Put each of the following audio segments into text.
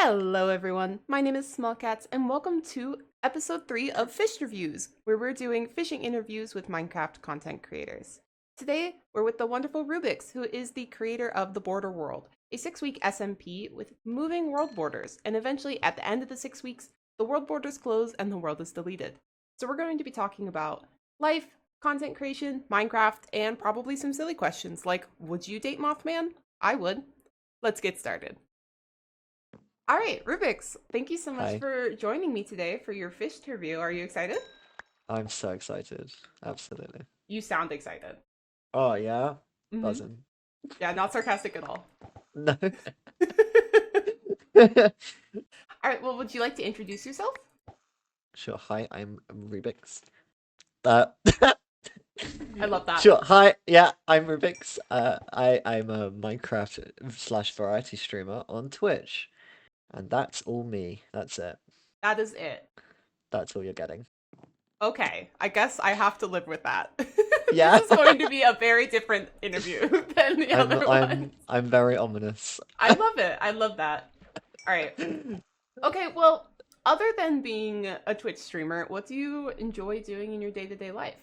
Hello everyone, my name is SmoLCatzZ and welcome to episode 3 of Fishterviews, where we're doing fishing interviews with Minecraft content creators. Today, we're with the wonderful Rubiks, who is the creator of The Border World, a 6-week SMP with moving world borders, and eventually at the end of the 6 weeks, the world borders close and the world is deleted. So we're going to be talking about life, content creation, Minecraft, and probably some silly questions like, would you date Mothman? I would. Let's get started. All right, Rubiks, thank you so much Hi, for joining me today for your fish interview. Are you excited? I'm so excited. Absolutely. You sound excited. Oh yeah, Mm-hmm. buzzing. Yeah, not sarcastic at all. No. All right, well, would you like to introduce yourself? Sure. Hi, I'm Rubiks. Uh, I love that. sure. Hi. Yeah, I'm Rubiks. I'm a Minecraft slash variety streamer on Twitch, and that's all me. That's it. That is it. That's all you're getting. Okay, I guess I have to live with that. This Yeah. is going to be a very different interview than the I'm other I'm one. I'm very ominous. I love it. I love that. All right. Okay, well, other than being a Twitch streamer, what do you enjoy doing in your day-to-day life?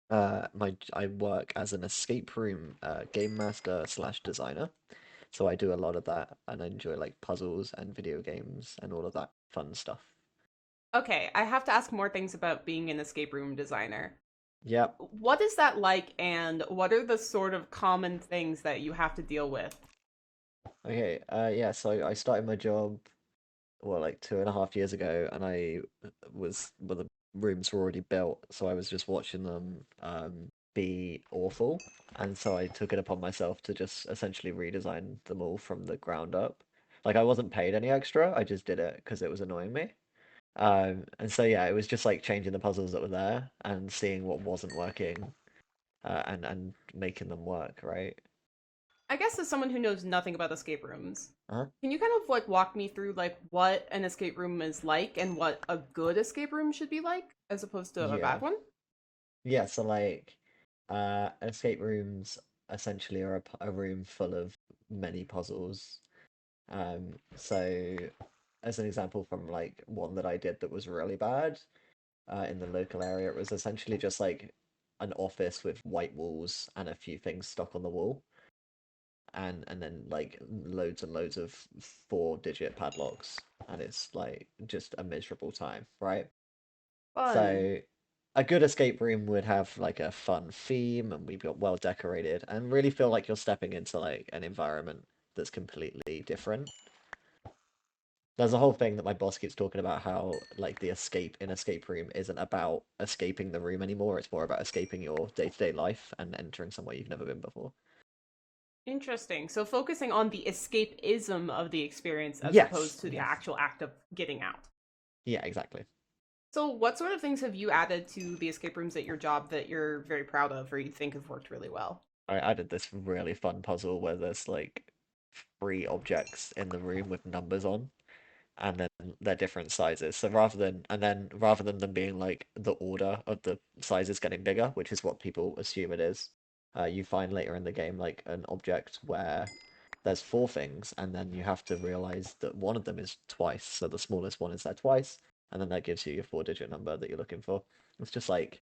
I work as an escape room game master slash designer. So I do a lot of that, and I enjoy like puzzles and video games and all of that fun stuff. Okay, I have to ask more things about being an escape room designer. Yep. What is that like, and what are the sort of common things that you have to deal with? Okay. Yeah. So I started my job, well, like 2.5 years ago, and well, the rooms were already built, so I was just watching them be awful, and so I took it upon myself to just essentially redesign them all from the ground up. Like I wasn't paid any extra, I just did it because it was annoying me. And so yeah, it was just like changing the puzzles that were there and seeing what wasn't working, and making them work, right? I guess as someone who knows nothing about escape rooms, Uh-huh. can you kind of like walk me through like what an escape room is like and what a good escape room should be like as opposed to a Yeah. bad one? Yeah, so like escape rooms essentially are a room full of many puzzles. So as an example from like one that I did that was really bad, in the local area, it was essentially just like an office with white walls and a few things stuck on the wall. And then like loads and loads of 4-digit padlocks, and it's like just a miserable time, right? Fun. So a good escape room would have like a fun theme and we've got well decorated and really feel like you're stepping into like an environment that's completely different. There's a whole thing that my boss keeps talking about how like the escape room isn't about escaping the room anymore, it's more about escaping your day-to-day life and entering somewhere you've never been before. Interesting. So focusing on the escapism of the experience as Yes, opposed to the yes. actual act of getting out. Yeah, exactly. So what sort of things have you added to the escape rooms at your job that you're very proud of or you think have worked really well? I added this really fun puzzle where there's like 3 objects in the room with numbers on, and then they're different sizes. So rather than them being like the order of the sizes getting bigger, which is what people assume it is, you find later in the game like an object where there's 4 things, and then you have to realize that one of them is twice. So the smallest one is there twice, and then that gives you your 4-digit number that you're looking for. It's just like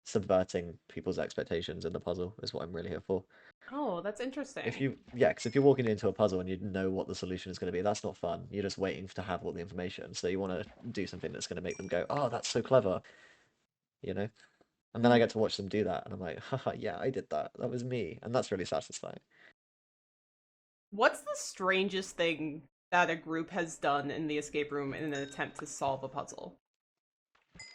subverting people's expectations in the puzzle is what I'm really here for. Oh, that's If interesting. you, yeah, because if you're walking into a puzzle and you know what the solution is going to be, that's not fun. You're just waiting to have all the information. So you want to do something that's going to make them go, "Oh, that's so clever," you know? And then I Mhm. get to watch them do that, and I'm like, "Haha, yeah, I did that. That was me," and that's really satisfying. What's the strangest thing that a group has done in the escape room in an attempt to solve a puzzle?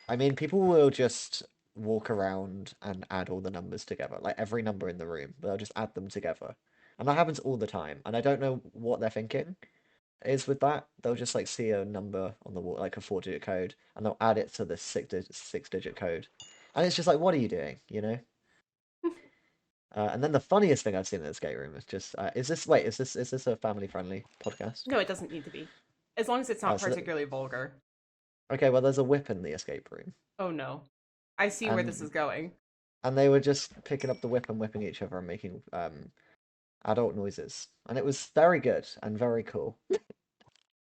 I mean, people will just walk around and add all the numbers together, like every number in the room. They'll just add them together, and that happens all the time. And I don't know what they're thinking is with that. They'll just like see a number on the wall, like a 4-digit code, and they'll add it to the six digit code. And it's just like, what are you doing? You know? And then the funniest thing I've seen in this escape room is just, is this a family friendly podcast? No, it doesn't need to be. As long as it's Oh, not particularly vulgar. okay, well, there's a whip in the escape room, Oh no. I see where this is and going. they were just picking up the whip and whipping each other and making adult noises, and it was very good and very cool.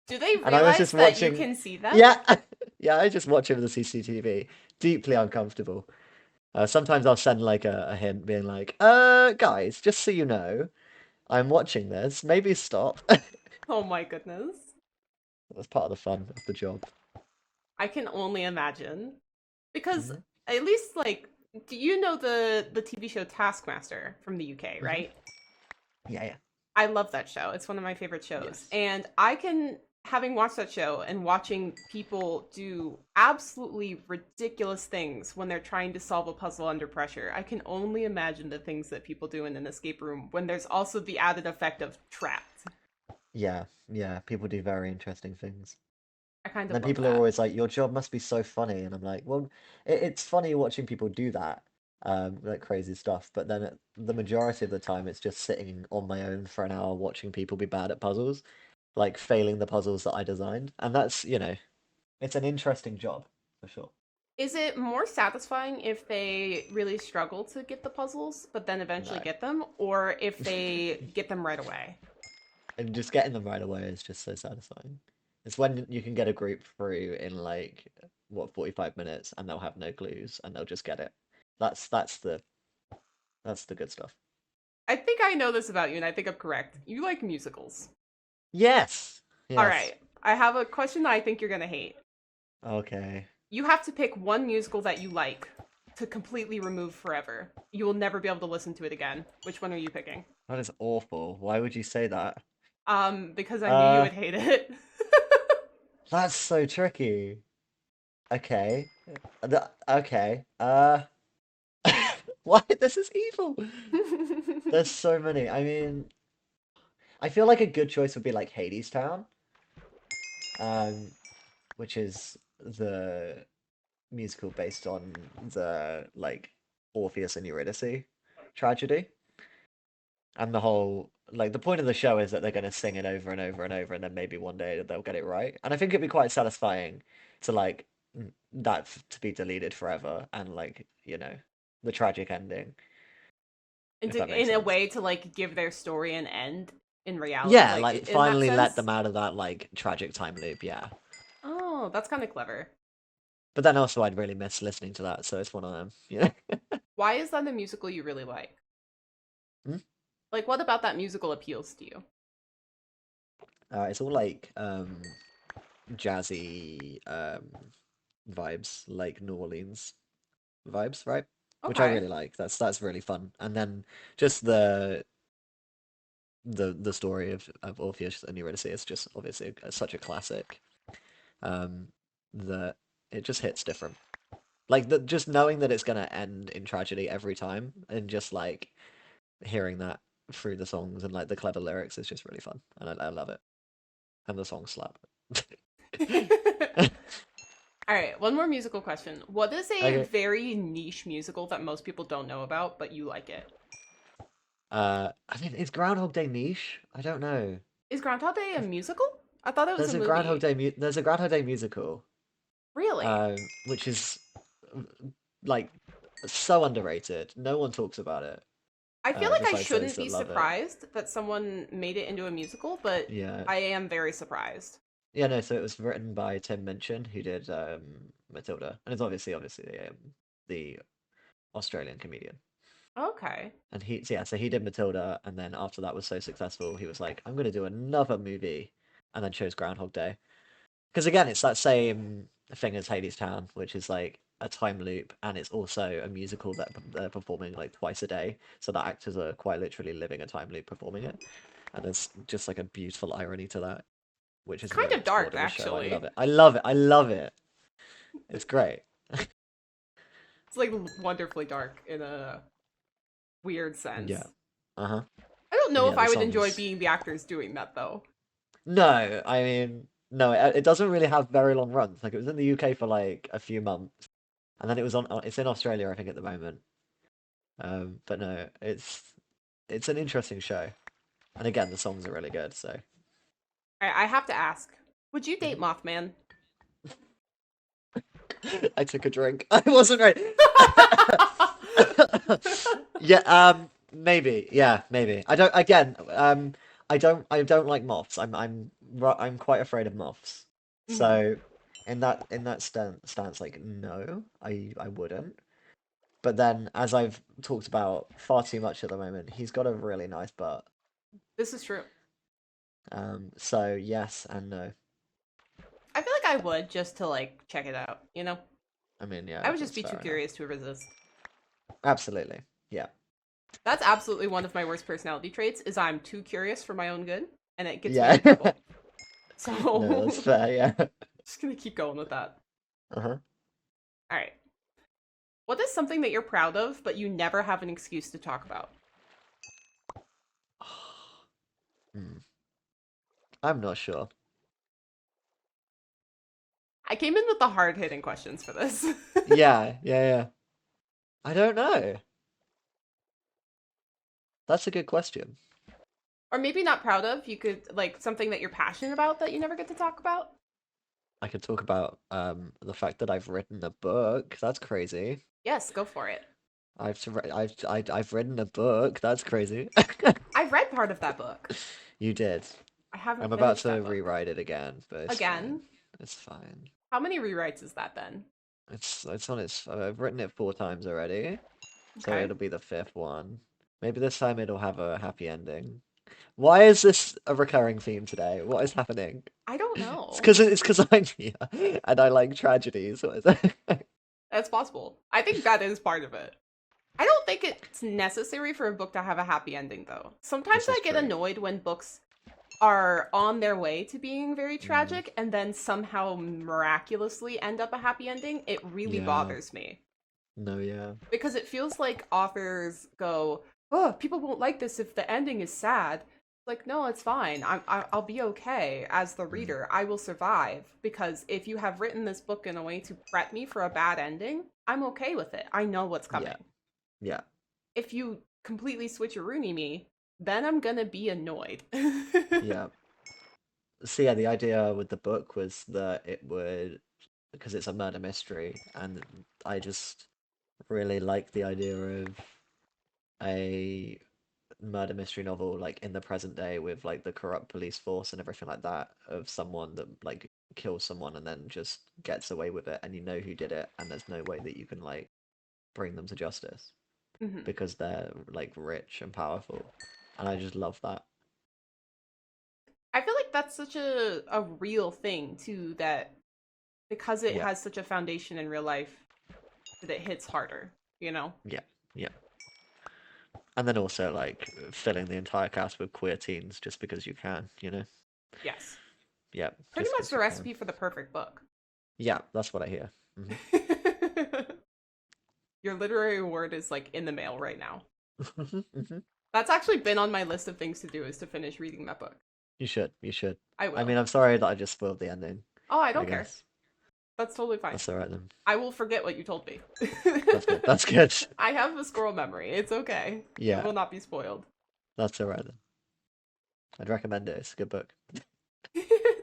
Do they And I was realize just that you watching. can see them? Yeah, yeah, I just watch over the CCTV. Deeply uncomfortable. Sometimes I'll send like a hint being like, guys, just so you know, I'm watching this. Maybe stop. Oh my goodness. That's part of the fun of the job. I can only imagine. Because Hmm. at least like do you know the TV show Taskmaster from the UK, Hmm. right? Yeah, yeah. I love that show. It's one of my favorite shows. Yes. And I can, having watched that show and watching people do absolutely ridiculous things when they're trying to solve a puzzle under pressure, I can only imagine the things that people do in an escape room when there's also the added effect of trapped. Yeah, yeah. People do very interesting things. I kind And of then love people are that. always like, "Your job must be so funny," and I'm like, "Well, it's funny watching people do that, like crazy stuff." But then the majority of the time, it's just sitting on my own for an hour watching people be bad at puzzles, like failing the puzzles that I designed, and that's, it's an interesting job for sure. Is it more satisfying if they really struggle to get the puzzles, but then eventually No, get them, or if they get them right away? and just getting them right away is just so satisfying. It's when you can get a group through in like what 45 minutes, and they'll have no clues, and they'll just get it. That's the good stuff. I think I know this about you, and I think I'm correct. You like musicals. Yes. All Yes. right. I have a question that I think you're going to hate. Okay. You have to pick one musical that you like to completely remove forever. You will never be able to listen to it again. Which one are you picking? That is awful. Why would you say that? Because I knew you Uh, would hate it. that's so tricky. Okay. Okay. Why? This is evil. There's so many. I mean, I feel like a good choice would be like Hades Town, um, which is the musical based on the like Orpheus and Eurydice tragedy. And the whole like the point of the show is that they're going to sing it over and over and over, and then maybe one day they'll get it right. And I think it'd be quite satisfying to like to be deleted forever and like the tragic ending, And if that makes in a sense. way to like give their story an end in reality, Yeah, like like in that finally let sense. them out of that like tragic time loop. Yeah, Oh, that's kind of clever. but then also I'd really miss listening to that, so it's one of them. Why is that a musical you really like? Hmm? Like, what about that musical appeals to you? It's all like jazzy vibes, like New Orleans vibes, right? Which I Okay. really like. That's really fun. And then just the story of Orpheus and Eurydice is just obviously such a classic. Um, that it just hits different. Like just knowing that it's gonna end in tragedy every time, and just like hearing that through the songs and like the clever lyrics is just really fun, and I love it. And the songs slap. All right, one more musical question. What is a Okay. very niche musical that most people don't know about, but you like it? I mean, is Groundhog Day niche? I don't know. Is Groundhog Day a musical? I thought it was a movie. There's a Groundhog Day musical, Really? which is like so underrated. No one talks about it, I feel like I besides those shouldn't that be love it. surprised that someone made it into a musical, but Yeah, I am very surprised. yeah. No, so it was written by Tim Minchin, who did Matilda, and it's obviously the Australian comedian. Okay. And so he did Matilda, and then after that was so successful, he was like, I'm gonna do another movie, and then chose Groundhog Day. Because again, it's that same thing as Hades Town, which is like a time loop, and it's also a musical that they're performing like twice a day. So the actors are quite literally living a time loop performing it, and there's just like a beautiful irony to that, which It's is kind really of dark, explored in the show. I actually. love it. I love it. I love it. It's great. It's like wonderfully dark in a weird Yeah. sense. Uh-huh. I don't And know yeah, if the I would enjoy songs. being the actors doing that, though. No, I mean, no, it doesn't really have very long runs. Like it was in the UK for like a few months, and then it's in Australia, I think, at the moment. But no, it's an interesting show. And again, the songs are really good, so. I have to ask, would you date Mhm. Mothman? I took a drink. I wasn't right. Yeah, maybe. Yeah, maybe. I don't again, I don't like moths. I'm I'm quite afraid of moths. Hmm. So in that stance, like no, I wouldn't. But then, as I've talked about far too much at the moment, he's got a really nice butt. This is true. So yes and no. I feel like I would just to like check it out, you know? I mean, I yeah, would just that's be too fair enough. curious to resist. Absolutely. Yeah. That's absolutely one of my worst personality traits is I'm too curious for my own good and it gets me Yeah. in trouble. No, that's So fair, yeah. just gonna keep going with that. Uh-huh. All right. What is something that you're proud of, but you never have an excuse to talk about? Hmm. I'm not sure. I came in with the hard hitting questions for this. Yeah, yeah, yeah. I don't know. That's a good question. Or maybe not proud of. You could, like, something that you're passionate about that you never get to talk about. I could talk about the fact that I've written a book. That's crazy. Yes, go for it. I've written a book. That's crazy. I've read part of that book. You did. I I'm haven't about finished to that book. rewrite it again, but it's fine. Again, It's fine. how many rewrites is that then? It's on its. I've written it 4 times already, so Okay. it'll be the fifth one. Maybe this time it'll have a happy ending. Why is this a recurring theme today? What is happening? I don't It's know. because I'm here and I like tragedies. What is it? That's possible. I think that is part of it. I don't think it's necessary for a book to have a happy ending, though. Sometimes This I is get true. annoyed when books are on their way to being very Mm, tragic and then somehow miraculously end up a happy ending. It really yeah. bothers me No, yeah. because it feels like authors go, "Oh, people won't like this if the ending is sad." Like, no, it's fine. I'll be okay as the Mm, reader. I will survive because if you have written this book in a way to prep me for a bad ending, I'm okay with it. I know what's yeah. coming. Yeah. If you completely switcheroony me, then I'm gonna be annoyed. Yeah. So yeah, the idea with the book was that it would, because it's a murder mystery, and I just really like the idea of a murder mystery novel like in the present day with like the corrupt police force and everything like that of someone that like kills someone and then just gets away with it and you know who did it and there's no way that you can like bring them to justice Mhm. because they're like rich and powerful. And I just love that. I feel like that's such a real thing too that because it Yeah, has such a foundation in real life that it hits harder, you know? yeah, yeah. And then also like filling the entire cast with queer teens just because you can, you know? Yes. Yeah, Pretty just much because the you can. recipe for the perfect book. Yeah, that's what I hear. Your literary award is like in the mail right now. Hmm. Hmm. That's actually been on my list of things to do is to finish reading that book. You should, you should. I I will. mean, I'm sorry that I just spoiled the ending, Oh, I I don't care. guess. That's totally fine. That's all right then. I will forget what you told me. That's good. That's good. I have a squirrel memory. It's okay. It Yeah, will not be spoiled. that's all right then. I'd recommend it. It's a good book.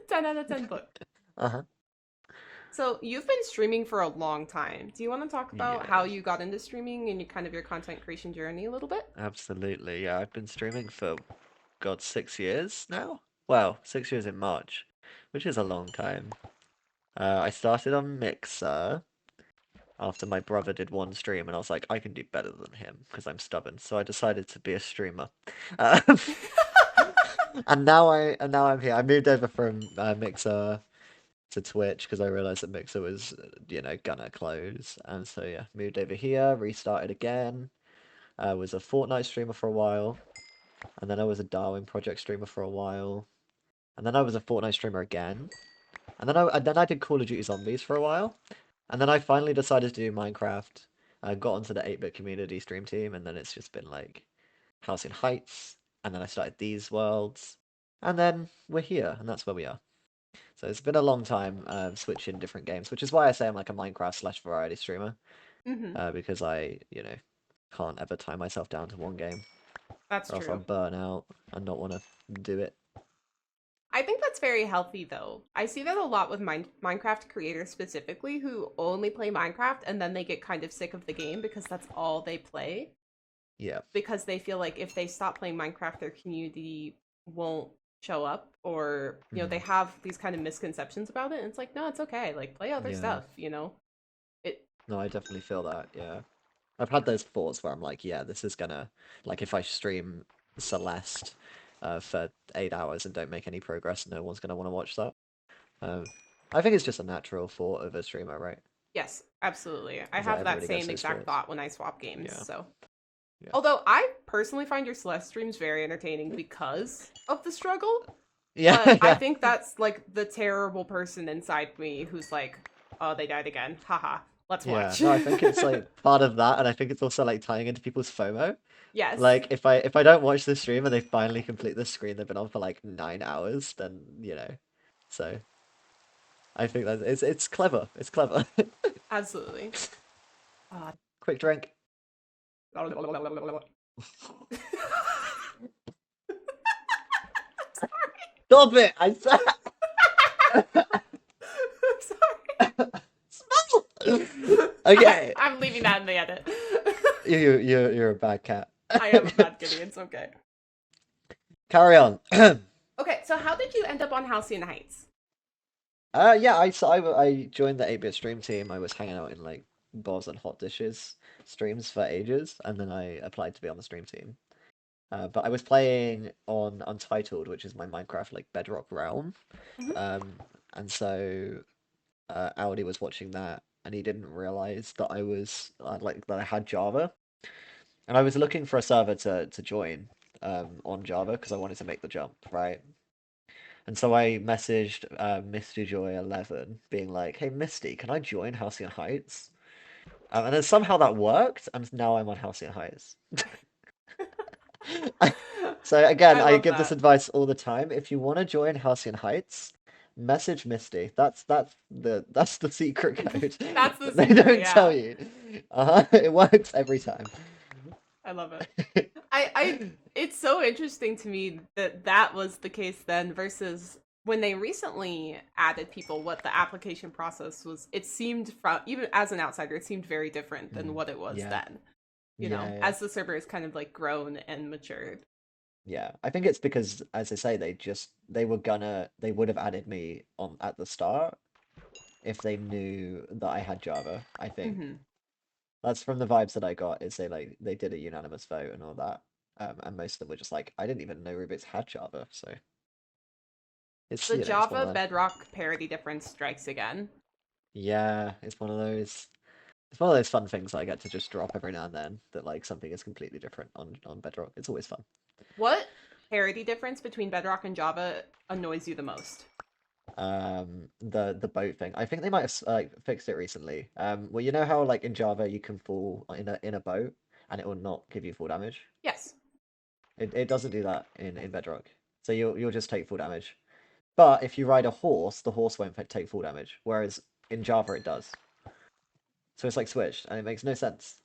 10 out of 10 book. Uh-huh. So, you've been streaming for a long time. Do you want to talk about how Yeah, you got into streaming and kind of your content creation journey a little bit? absolutely. Yeah, I've been streaming for, God, 6 years now? Well, 6 years in March, which is a long time. I started on Mixer after my brother did one stream, and I was like, I can do better than him because I'm stubborn. So I decided to be a streamer. Um, and now I'm here. I moved over from Mixer to Twitch because I realized that Mixer was, gonna close. And so yeah, moved over here, restarted again. I was a Fortnite streamer for a while, and then I was a Darwin Project streamer for a while, and then I was a Fortnite streamer again, and then I did Call of Duty Zombies for a while, and then I finally decided to do Minecraft. I got onto the 8-bit community stream team, and then it's just been like Halcyon Heights, and then I started these worlds, and then we're here, and that's where we are. So it's been a long time switching different games, which is why I say I'm like a Minecraft slash variety streamer, Mm-hmm. because I, can't ever tie myself down to one game, That's or else I'll true. burn out and not want to do it. I think that's very healthy, though. I see that a lot with Minecraft creators specifically who only play Minecraft and then they get kind of sick of the game because that's all they play. Yeah, Because they feel like if they stop playing Minecraft, their community won't show up, or they Mm. have these kind of misconceptions about it, and it's like, no, it's okay, like play other Yeah. stuff, it. No, I definitely feel that. Yeah. I've had those thoughts where I'm like, yeah, this is gonna, like, if I stream Celeste for 8 hours and don't make any progress, no one's gonna want to watch that. Um, I think it's just a natural thought of a streamer, right? Yes, absolutely, I Is that have that everybody gets same those exact thoughts? thought when I swap games, Yeah, so. yeah, Although I personally find your Celeste streams very entertaining because of the struggle, yeah, but I yeah, think that's like the terrible person inside me who's like, oh, they died again. Haha. Let's yeah. watch. No, I think it's like part of that, and I think it's also like tying into people's FOMO. Yes, Like, if I don't watch the stream and they finally complete the screen they've been on for like 9 hours, then So I think that it's clever. It's clever. absolutely. Uh, Quick drink. sorry. Stop it! I said. I'm sorry. Okay. I'm leaving that in the edit. You're a bad cat. I am a bad kitty. It's okay. Carry on. Okay, so how did you end up on Halcyon Heights? Yeah, I joined the 8-bit stream team. I was hanging out in like bars and hot dishes streams for ages, and then I applied to be on the stream team. But I was playing on Untitled, which is my Minecraft like Bedrock realm. Mhm. Um, and so Audi was watching that, and he didn't realize that I was like that I had Java, and I was looking for a server to join on Java because I wanted to make the jump, right? And so I messaged Misty Joy 11, being like, "Hey Misty, can I join Halcyon Heights?" And then somehow that worked, and now I'm on Halcyon Heights. So again, I I love give this that. advice all the time. If you want to join Halcyon Heights, message Misty. That's the secret code That's the that they secret, don't tell yeah. you. It works every time. I love it. I it's so interesting to me that that was the case then versus when they recently added people, what the application process was. It seemed, from even as an outsider, it seemed very different than Mm, what it was yeah, then, yeah, yeah, as the server has kind of like grown and matured. yeah. I think it's because, as I say, they would have added me on at the start if they knew that I had Java. I think. Hmm. That's from the vibes that I got. Is they did a unanimous vote and all that, and most of them were just like, I didn't even know Rubiks had Java, so it's The it's one Java of them. Bedrock parity difference strikes again. Yeah, it's one of those. It's one of those fun things that I get to just drop every now and then. That like something is completely different on Bedrock. It's always fun. What parity difference between Bedrock and Java annoys you the most? The boat thing. I think they might have like fixed it recently. Well, you know how like in Java you can fall in a boat and it will not give you full damage. Yes. It doesn't do that in Bedrock. So you'll just take full damage. But if you ride a horse, the horse won't take full damage, whereas in Java it does. So it's like switched, and it makes no sense.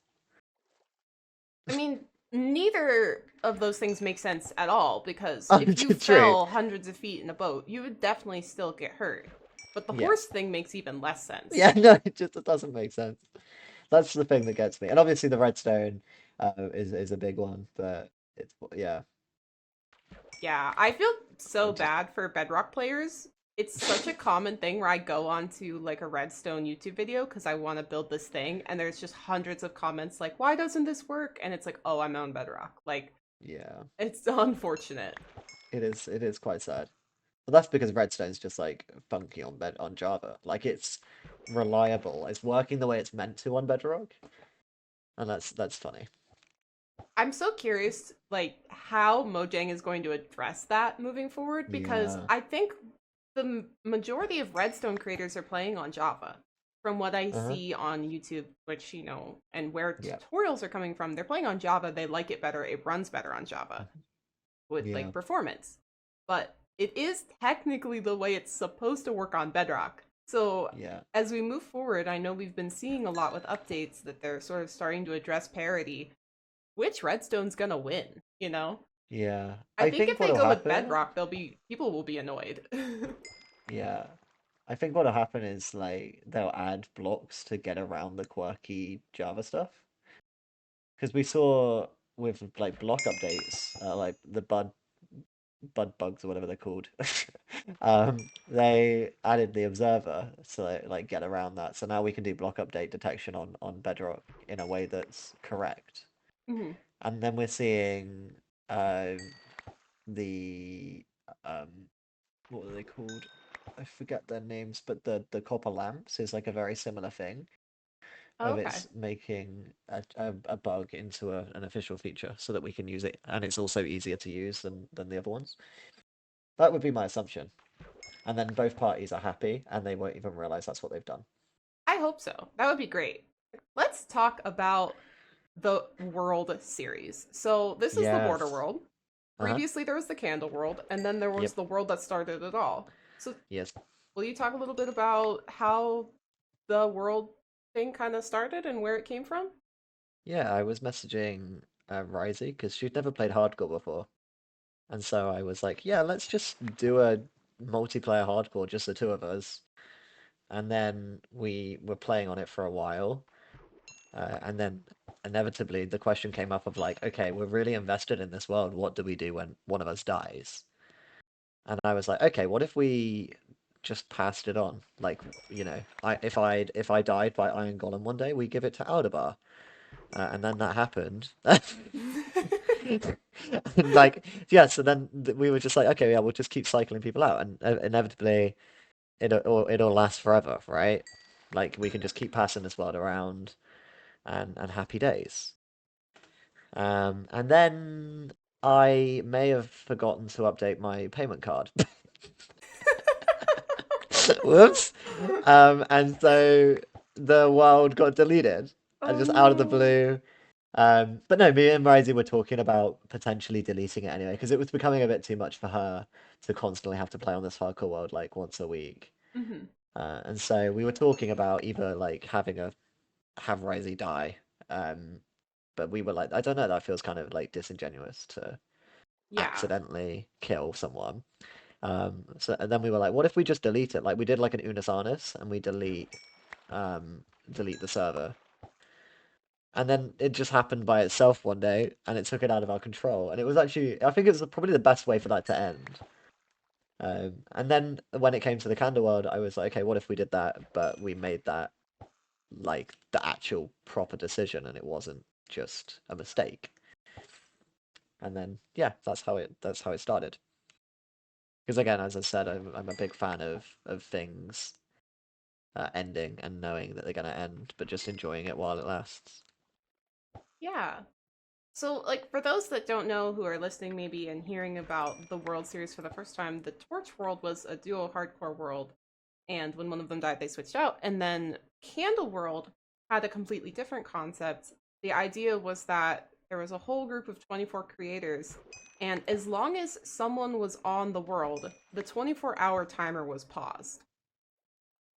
I mean, neither of those things make sense at all because Oh, if you true. fell hundreds of feet in a boat, you would definitely still get hurt. But the Yeah. horse thing makes even less sense. Yeah, no, it doesn't make sense. That's the thing that gets me. And obviously the redstone is a big one, but it's yeah. Yeah, I feel so It just bad for Bedrock players. It's such a common thing where I go onto like a Redstone YouTube video because I want to build this thing, and there's just hundreds of comments like, "Why doesn't this work?" And it's like, "Oh, I'm on Bedrock." Like, yeah. it's unfortunate. It is quite sad. But that's because redstone's just like funky on Java. Like it's reliable. It's working the way it's meant to on Bedrock, and that's funny. I'm so curious, like, how Mojang is going to address that moving forward because Yeah. I think the majority of Redstone creators are playing on Java. From what I Uh-huh. see on YouTube, which, and where Yeah. tutorials are coming from, they're playing on Java. They like it better. It runs better on Java with Yeah. like performance. But it is technically the way it's supposed to work on Bedrock. So Yeah. as we move forward, I know we've been seeing a lot with updates that they're sort of starting to address parity. Which Redstone's gonna win, you know? Yeah. I I think think if they what'll go with happen, Bedrock, they'll be people will be annoyed. yeah. I think what'll happen is like they'll add blocks to get around the quirky Java stuff. Because we saw with like block updates, like the Bud bud bugs or whatever they're called. They added the observer to like get around that. So now we can do block update detection on Bedrock in a way that's correct. Hmm. And then we're seeing uh, the um, what are they called? I forget their names, but the copper lamps is like a very similar thing Oh, of okay. it's making a bug into an official feature so that we can use it, and it's also easier to use than the other ones. That would be my assumption. And then both parties are happy and they won't even realize that's what they've done. I hope so. That would be great. Let's talk about the world series. So this is the border Yes. world. Uh-huh. Previously there was the candle world, and then there was Yep. the world that started it all. So Yes. will you talk a little bit about how the world thing kind of started and where it came from? Yeah, I was messaging Risey because she'd never played hardcore before. And so I was like, yeah, let's just do a multiplayer hardcore, just the two of us. And then we were playing on it for a while. And then inevitably the question came up of like, okay, we're really invested in this world. What do we do when one of us dies? And I was like, okay, what if we just passed it on? Like, if I died by Iron Golem one day, we give it to Aldabar. And then that happened. And like, yeah, so then we were just like, okay, yeah, we'll just keep cycling people out, and inevitably it'll last forever, right? Like we can just keep passing this world around, and happy days. And then I may have forgotten to update my payment card. Whoops. And so the world got deleted, and Oh just out of the no. blue. But no, me and Risey were talking about potentially deleting it anyway, because it was becoming a bit too much for her to constantly have to play on this hardcore world like once a week. Hmm. And so we were talking about either like have Risey die. But we were like, I don't know, that feels kind of like disingenuous to Yeah. accidentally kill someone. So and then we were like, what if we just delete it? Like we did like an Unus Annus and we delete the server. And then it just happened by itself one day and it took it out of our control. And it was actually, I think it was probably the best way for that to end. And then when it came to the Candle World, I was like, okay, what if we did that, but we made that like the actual proper decision and it wasn't just a mistake. And then yeah, that's how it started. Because again, as I said, I'm a big fan of things ending and knowing that they're gonna end, but just enjoying it while it lasts. Yeah. So, like, for those that don't know who are listening maybe and hearing about the World Series for the first time, the Torch World was a duo hardcore world, and when one of them died, they switched out. And then Candle World had a completely different concept. The idea was that there was a whole group of 24 creators, and as long as someone was on the world, the 24-hour timer was paused.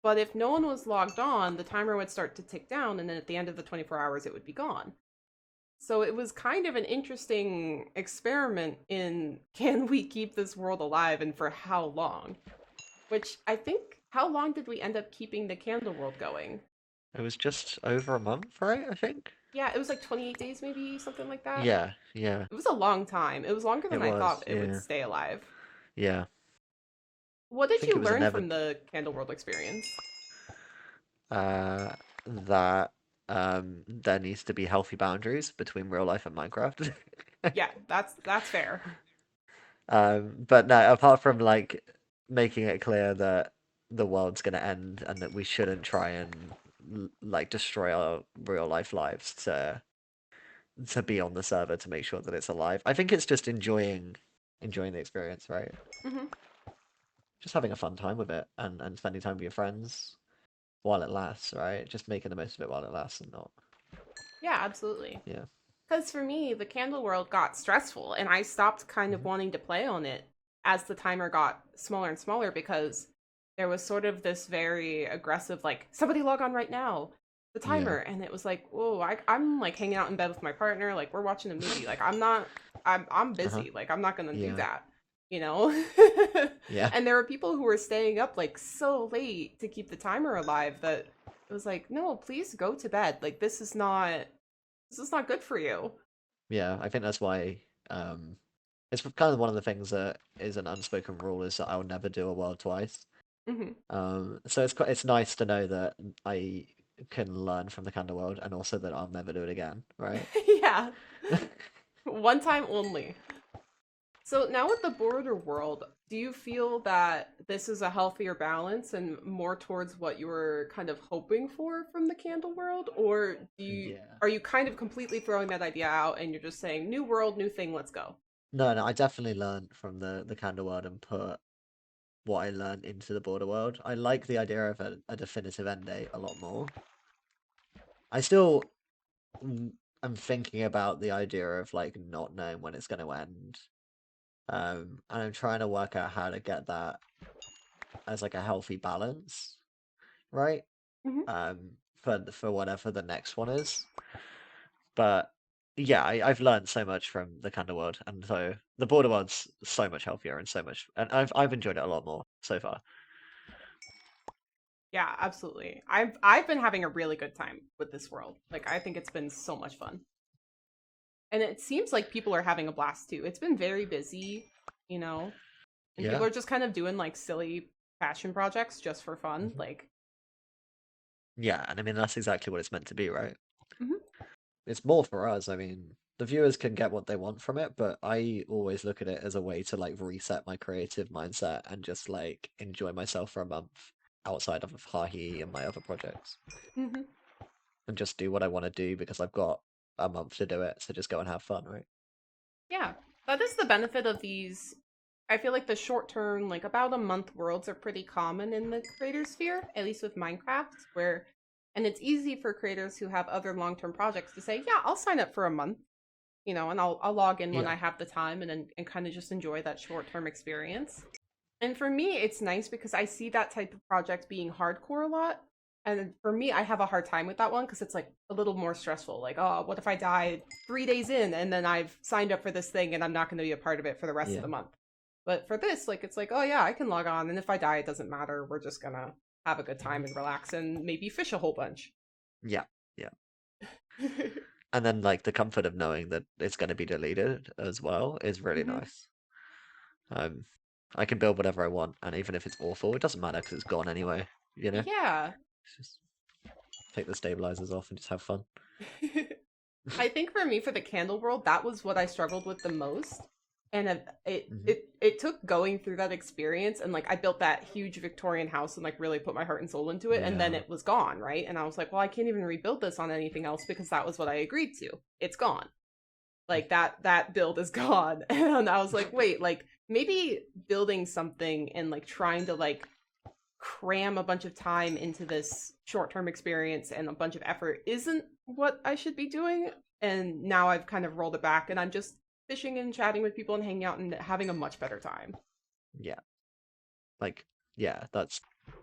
But if no one was logged on, the timer would start to tick down, and then at the end of the 24 hours, it would be gone. So it was kind of an interesting experiment in can we keep this world alive and for how long? Which I think, how long did we end up keeping the candle world going? It was just over a month, right? I think. Yeah, it was like 28 days, maybe something like that. Yeah, yeah. It was a long time. It was longer It than I was. thought it would Yeah, stay alive. yeah. What I did think you it was learn inevitable from the candle world experience? that there needs to be healthy boundaries between real life and Minecraft. Yeah, that's fair. But no, apart from like making it clear that the world's gonna end and that we shouldn't try and like destroy our real life lives to be on the server to make sure that it's alive. I think it's just enjoying the experience, right? Hmm. Just having a fun time with it and spending time with your friends while it lasts, right? Just making the most of it while it lasts and not. Yeah, absolutely. Yeah. Because for me, the candle world got stressful, and I stopped kind of Hmm. wanting to play on it as the timer got smaller and smaller because there was sort of this very aggressive, like, somebody log on right now, the Yeah. timer. And it was like, whoa, I'm like hanging out in bed with my partner, like, we're watching a movie. Like, I'm not, I'm Uh-huh. busy. Like, I'm not gonna do Yeah. that, you know? Yeah. And there were people who were staying up like so late to keep the timer alive that it was like, no, please go to bed. Like, this is not good for you. Yeah. I think that's why um it's kind of one of the things that is an unspoken rule is that I'll never do a world twice. Hmm. So it's nice to know that I can learn from the Candle world and also that I'll never do it again, right? Yeah, one time only. So now with the border world, do you feel that this is a healthier balance and more towards what you were kind of hoping for from the candle world, or Yeah. are you kind of completely throwing that idea out and you're just saying new world, new thing, let's go? No, no, I definitely learned from the Candle world and put what I learned into the border world. I like the idea of a definitive end date a lot more. I still am thinking about the idea of like not knowing when it's going to end. And I'm trying to work out how to get that as like a healthy balance, right? Hmm. For whatever the next one is. But yeah, I've learned so much from the Candle world, and so the border world's so much healthier and so much, and I've enjoyed it a lot more so far. Yeah, absolutely. I've been having a really good time with this world. Like I think it's been so much fun. And it seems like people are having a blast too. It's been very busy, you know, and people Yeah. are just kind of doing like silly passion projects just for fun. Hmm. Like, Yeah, and I mean that's exactly what it's meant to be, right? mhm. It's more for us. I mean, the viewers can get what they want from it, but I always look at it as a way to like reset my creative mindset and just like enjoy myself for a month outside of Hahi and my other projects, Mhm. and just do what I want to do because I've got a month to do it. So just go and have fun, right? Yeah, that is the benefit of these. I feel like the short term, like about a month worlds are pretty common in the creator sphere, at least with Minecraft, where, and it's easy for creators who have other long term projects to say, yeah, I'll sign up for a month, you know, and I'll log in when Yeah. I have the time and kind of just enjoy that short term experience. And for me, it's nice because I see that type of project being hardcore a lot. And for me, I have a hard time with that one because it's like a little more stressful. Like, oh, what if I die 3 days in and then I've signed up for this thing and I'm not going to be a part of it for the rest of Yeah. the month? But for this, like, it's like, oh yeah, I can log on. And if I die, it doesn't matter. We're just going to have a good time and relax and maybe fish a whole bunch. Yeah. Yeah. And then like the comfort of knowing that it's going to be deleted as well is really Hmm. nice. Um, I can build whatever I want, and even if it's awful, it doesn't matter because it's gone anyway. You know, Yeah. just take the stabilizers off and just have fun. I think for me, for the candle world, that was what I struggled with the most. And Hmm. it took going through that experience and like I built that huge Victorian house and like really put my heart and soul into it and then Yeah. it was gone, right? And I was like, well, I can't even rebuild this on anything else because that was what I agreed to. It's gone. Like that build is gone. And I was like, wait, like maybe building something and like trying to like cram a bunch of time into this short-term experience and a bunch of effort isn't what I should be doing. And now I've kind of rolled it back and I'm just fishing and chatting with people and hanging out and having a much better time. Yeah. Like, yeah, that's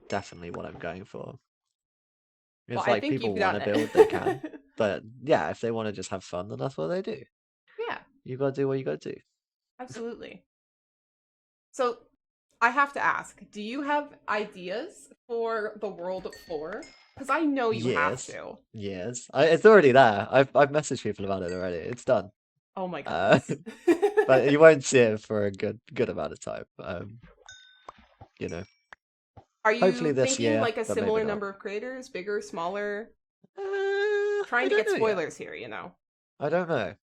definitely what I'm going for. Well, If I like think people you've want done to build, they can. it. But yeah, if they want to just have fun, then that's what they do. Yeah, You gotta do what you gotta do. absolutely. So I have to ask, do you have ideas for the World 4? Because I know you have Yes. to. Yes. It's already there. I've messaged people about it already. It's done. Oh my Uh, goodness. but you won't see it for a good amount of time. You know, Are hopefully you this thinking year, like a but maybe similar not. number of creators, bigger, smaller? I Trying to don't get know yet. spoilers here, you know. I don't know.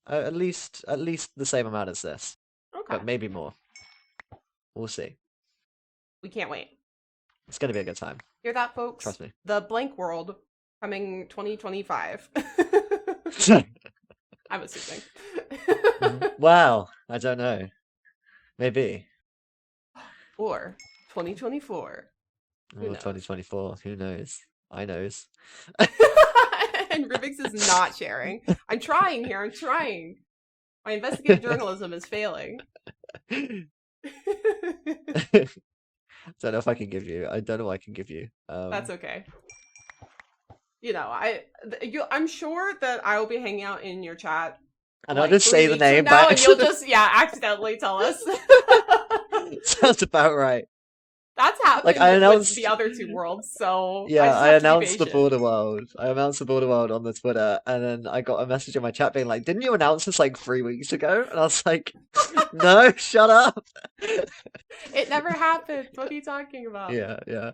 At least the same amount as this, Okay. but maybe more. We'll see. We can't wait. It's gonna be a good time. Hear that, folks? Trust me. The Blank World coming 2025. I'm assuming. Wow. I don't know. Maybe. Or 2024. Who Or knows? 2024. Who knows? I knows. And Rubiks is not sharing. I'm trying here. I'm trying. My investigative journalism is failing. Don't know if I can give you. I don't know what I can give you. That's okay. You know, I'm sure that I will be hanging out in your chat And I'll like just three say the weeks from name now, by and you'll accident. just accidentally tell us. Sounds about right. That's Like I happened with announced, the other two worlds, so I yeah, just I have to be announced the patient. border world. I announced the border world on the Twitter, and then I got a message in my chat being like, "Didn't you announce this like 3 weeks ago?" And I was like, "No, shut up." It never happened. What are you talking about? Yeah, yeah.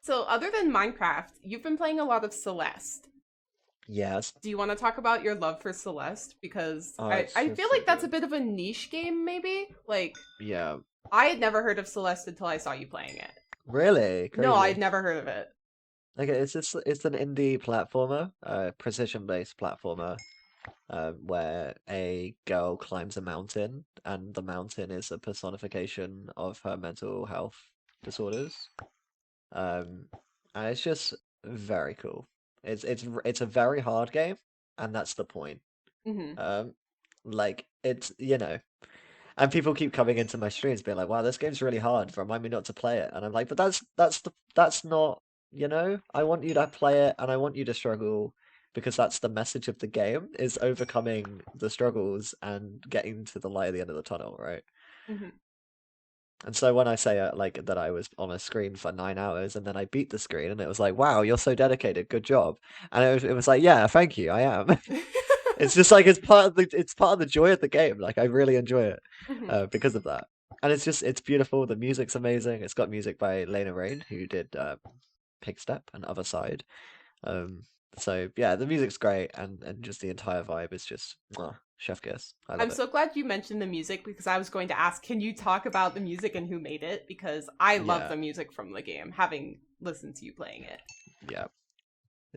So, other than Minecraft, you've been playing a lot of Celeste. Yes. Do you want to talk about your love for Celeste? Because Oh, I it's feel so like that's a good. bit of a niche game, maybe? Like, Yeah. I had never heard of Celeste until I saw you playing it. Really No, I'd crazy. never heard of it. Okay, it's an indie platformer, precision-based platformer, where a girl climbs a mountain, and the mountain is a personification of her mental health disorders. Um, and it's just very cool. It's a very hard game, and that's the point. Hmm. Um, like it's and people keep coming into my streams being like, "Wow, this game's really hard. Remind me not to play it." And I'm like, "But that's not, I want you to play it and I want you to struggle because that's the message of the game is overcoming the struggles and getting to the light at the end of the tunnel, right?" Hmm. And so when I say like that I was on a screen for 9 hours and then I beat the screen and it was like, "Wow, you're so dedicated. Good job." And it was like, "Yeah, thank you. I am." It's just like it's part of the joy of the game. Like I really enjoy it Hmm. because of that. And it's beautiful. The music's amazing. It's got music by Lena Raine, who did Pig Step and Other Side. Um, so yeah, the music's great, and just the entire vibe is just chef kiss. I I'm love it. so glad you mentioned the music because I was going to ask, can you talk about the music and who made it? Because I love Yeah, the music from the game, having listened to you playing it. yeah.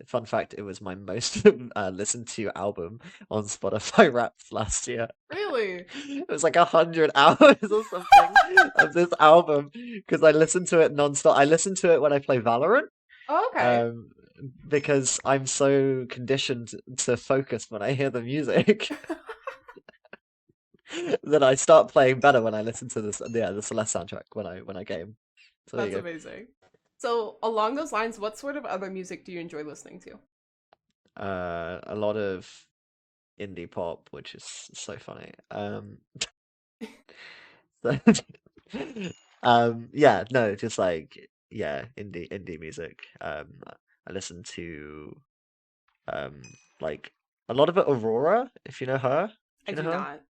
Fun fact: it was my most listened to album on Spotify Wrapped last year. Really? It was like 100 hours or something of this album because I listened to it nonstop. I listen to it when I play Valorant, Oh, okay. um, because I'm so conditioned to focus when I hear the music that I start playing better when I listen to the Celeste soundtrack when I game. So there That's you amazing. So, along those lines, what sort of other music do you enjoy listening to? go. A lot of indie pop, which is so funny. So, yeah, no, just like yeah, indie music. I listen to um like a lot of it Aurora, if you know her. I Do you do know her? not.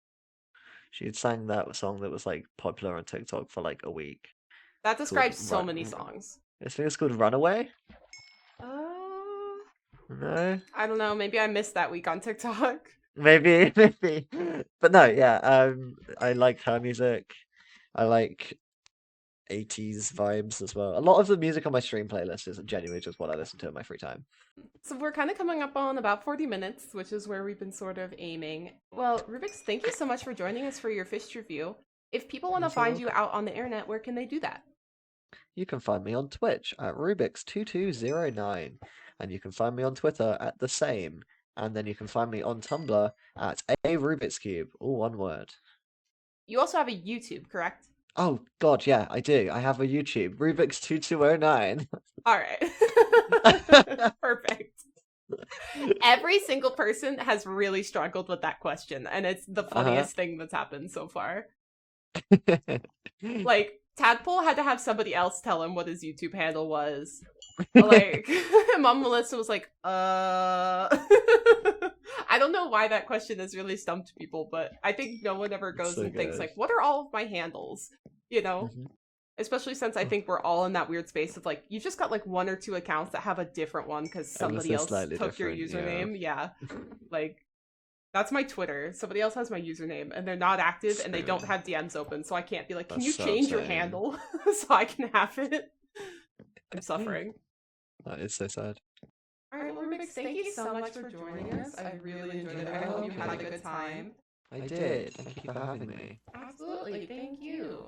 She sang that song that was like popular on TikTok for like a week That called describes so Run. many songs. I think it's called Runaway. Uh, No, I don't know. Maybe I missed that week on TikTok. maybe, maybe, but no, yeah. I like her music. I like 80s vibes as well. A lot of the music on my stream playlist is genuinely just what I listen to in my free time. So we're kind of coming up on about 40 minutes, which is where we've been sort of aiming. Well, Rubiks, thank you so much for joining us for your fish review. If people want You're to so find you welcome. out on the internet, where can they do that? You can find me on Twitch at Rubiks2209, and you can find me on Twitter at the same, and then you can find me on Tumblr at a Rubik's Cube, all one word. You also have a YouTube, correct? Oh God, yeah, I do. I have a YouTube, Rubiks2209. All right. Perfect. Every single person has really struggled with that question, and it's the Uh-huh. funniest thing that's happened so far. Like, Tadpole had to have somebody else tell him what his YouTube handle was. Like, Mom Melissa was like, I don't know why that question has really stumped people, but I think no one ever It's goes so and thinks, good. like, what are all of my handles? You know? Mhm. Especially since I think we're all in that weird space of like, you just got like one or two accounts that have a different one because Ever somebody so else slightly took your different, yeah. username. Yeah. Like, that's my Twitter. Somebody else has my username and they're not active and they don't Same. have DMs open. So I can't be like, can That's you so change your upsetting. handle so I can have it? I'm suffering. That is so sad. All right, well, Rubik's, thank you so much for joining us. I really enjoyed it. I hope you had a good time. I did. Thank you for having me. Absolutely. Thank you.